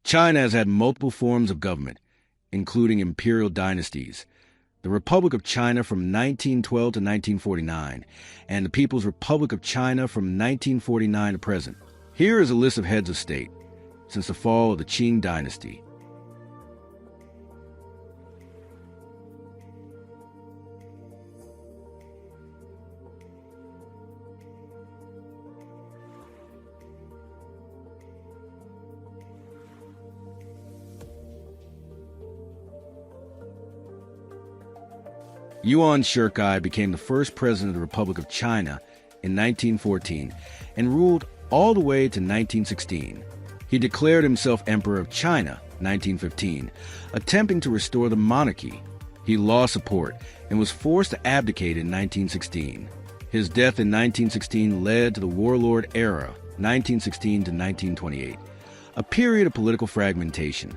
China has had multiple forms of government, including imperial dynasties, the Republic of China from 1912 to 1949, and the People's Republic of China from 1949 to present. Here is a list of heads of state since the fall of the Qing dynasty. Yuan Shikai became the first president of the Republic of China in 1914 and ruled all the way to 1916. He declared himself Emperor of China 1915, attempting to restore the monarchy. He lost support and was forced to abdicate in 1916. His death in 1916 led to the warlord era, 1916 to 1928, a period of political fragmentation.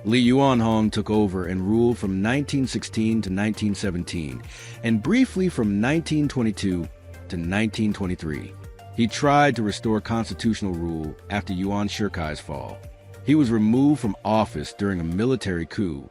Li Yuanhong took over and ruled from 1916 to 1917, and briefly from 1922 to 1923. He tried to restore constitutional rule after Yuan Shikai's fall. He was removed from office during a military coup.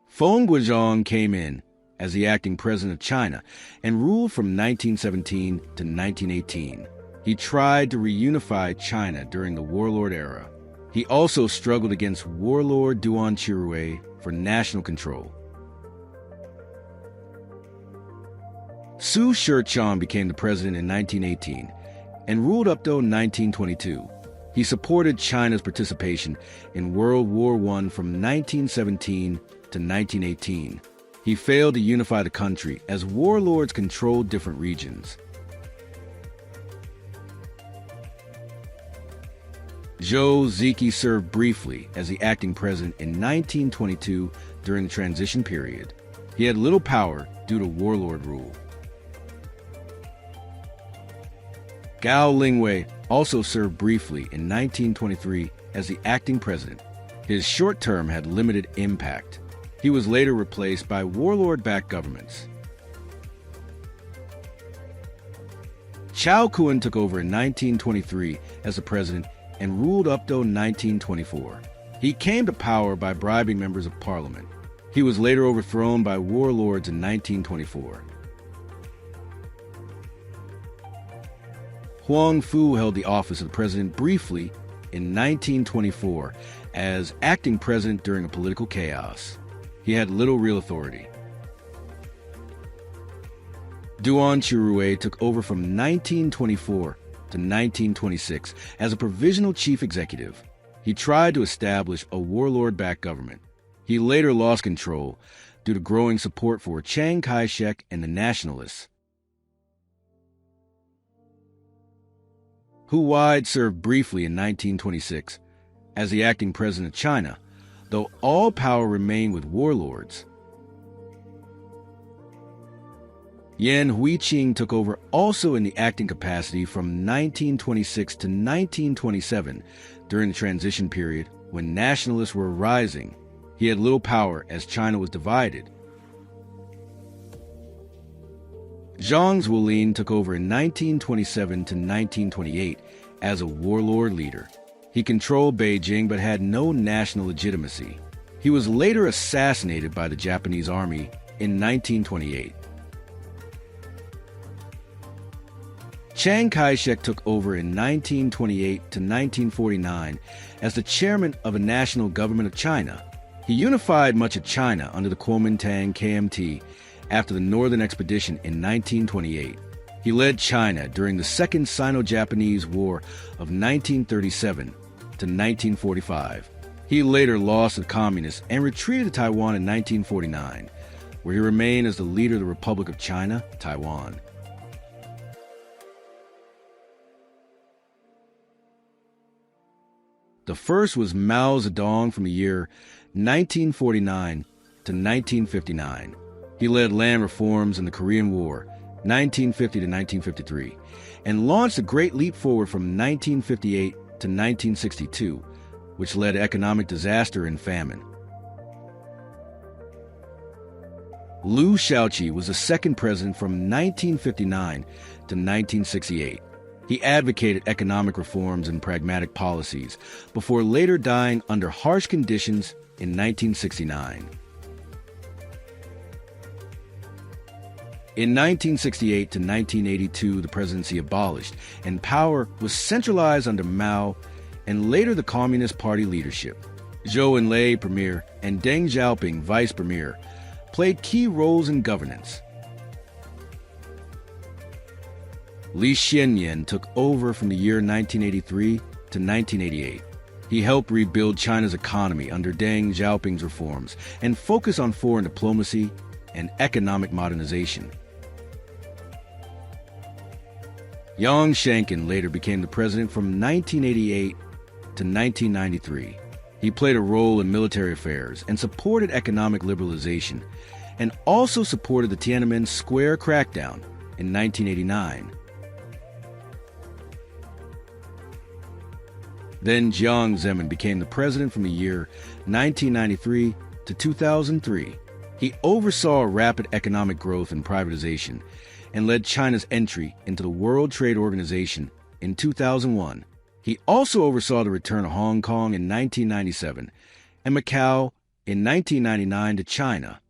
Feng Guizhong came in as the acting president of China and ruled from 1917 to 1918. He tried to reunify China during the warlord era. He also struggled against warlord Duan Qirui for national control. Su Shichang became the president in 1918 and ruled up to 1922. He supported China's participation in World War I from 1917 to 1918. He failed to unify the country as warlords controlled different regions. Zhou Ziki served briefly as the acting president in 1922 during the transition period. He had little power due to warlord rule. Gao Lingwei also served briefly in 1923 as the acting president. His short term had limited impact. He was later replaced by warlord-backed governments. Chao Kun took over in 1923 as the president and ruled up to 1924. He came to power by bribing members of parliament. He was later overthrown by warlords in 1924. Huang Fu held the office of president briefly in 1924 as acting president during a political chaos. He had little real authority. Duan Qirui took over from 1924 to 1926 as a provisional chief executive. He tried to establish a warlord-backed government. He later lost control due to growing support for Chiang Kai-shek and the Nationalists. Hu Wide served briefly in 1926 as the acting president of China, though all power remained with warlords. Yan Huiqing took over also in the acting capacity from 1926 to 1927 during the transition period when nationalists were rising. He had little power as China was divided. Zhang Zuolin took over in 1927 to 1928 as a warlord leader. He controlled Beijing but had no national legitimacy. He was later assassinated by the Japanese army in 1928. Chiang Kai-shek took over in 1928 to 1949 as the chairman of a national government of China. He unified much of China under the Kuomintang KMT after the Northern Expedition in 1928. He led China during the Second Sino-Japanese War of 1937 to 1945. He later lost to the Communists and retreated to Taiwan in 1949, where he remained as the leader of the Republic of China, Taiwan. The first was Mao Zedong from the year 1949 to 1959. He led land reforms in the Korean War, 1950 to 1953, and launched a great leap forward from 1958 to 1962, which led to economic disaster and famine. Liu Shaoqi was the second president from 1959 to 1968. He advocated economic reforms and pragmatic policies before later dying under harsh conditions in 1969. In 1968 to 1982, the presidency abolished, and power was centralized under Mao and later the Communist Party leadership. Zhou Enlai, premier, and Deng Xiaoping, vice premier, played key roles in governance. Li Xianyan took over from the year 1983 to 1988. He helped rebuild China's economy under Deng Xiaoping's reforms and focused on foreign diplomacy and economic modernization. Yang Shankin later became the president from 1988 to 1993. He played a role in military affairs and supported economic liberalization, and also supported the Tiananmen Square crackdown in 1989. Then Jiang Zemin became the president from the year 1993 to 2003. He oversaw rapid economic growth and privatization, and led China's entry into the World Trade Organization in 2001. He also oversaw the return of Hong Kong in 1997 and Macau in 1999 to China.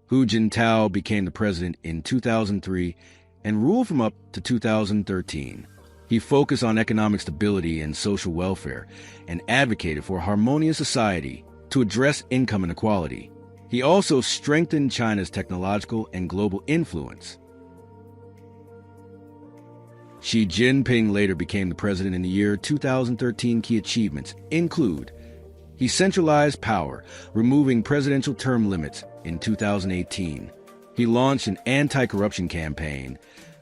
Hu Jintao became the president in 2003 and ruled from up to 2013. He focused on economic stability and social welfare and advocated for a harmonious society to address income inequality. He also strengthened China's technological and global influence. Xi Jinping later became the president in the year 2013. Key achievements include: he centralized power, removing presidential term limits in 2018. He launched an anti-corruption campaign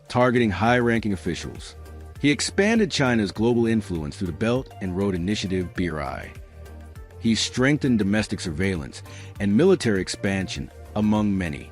targeting high-ranking officials. He expanded China's global influence through the Belt and Road Initiative (BRI). He strengthened domestic surveillance and military expansion, among many.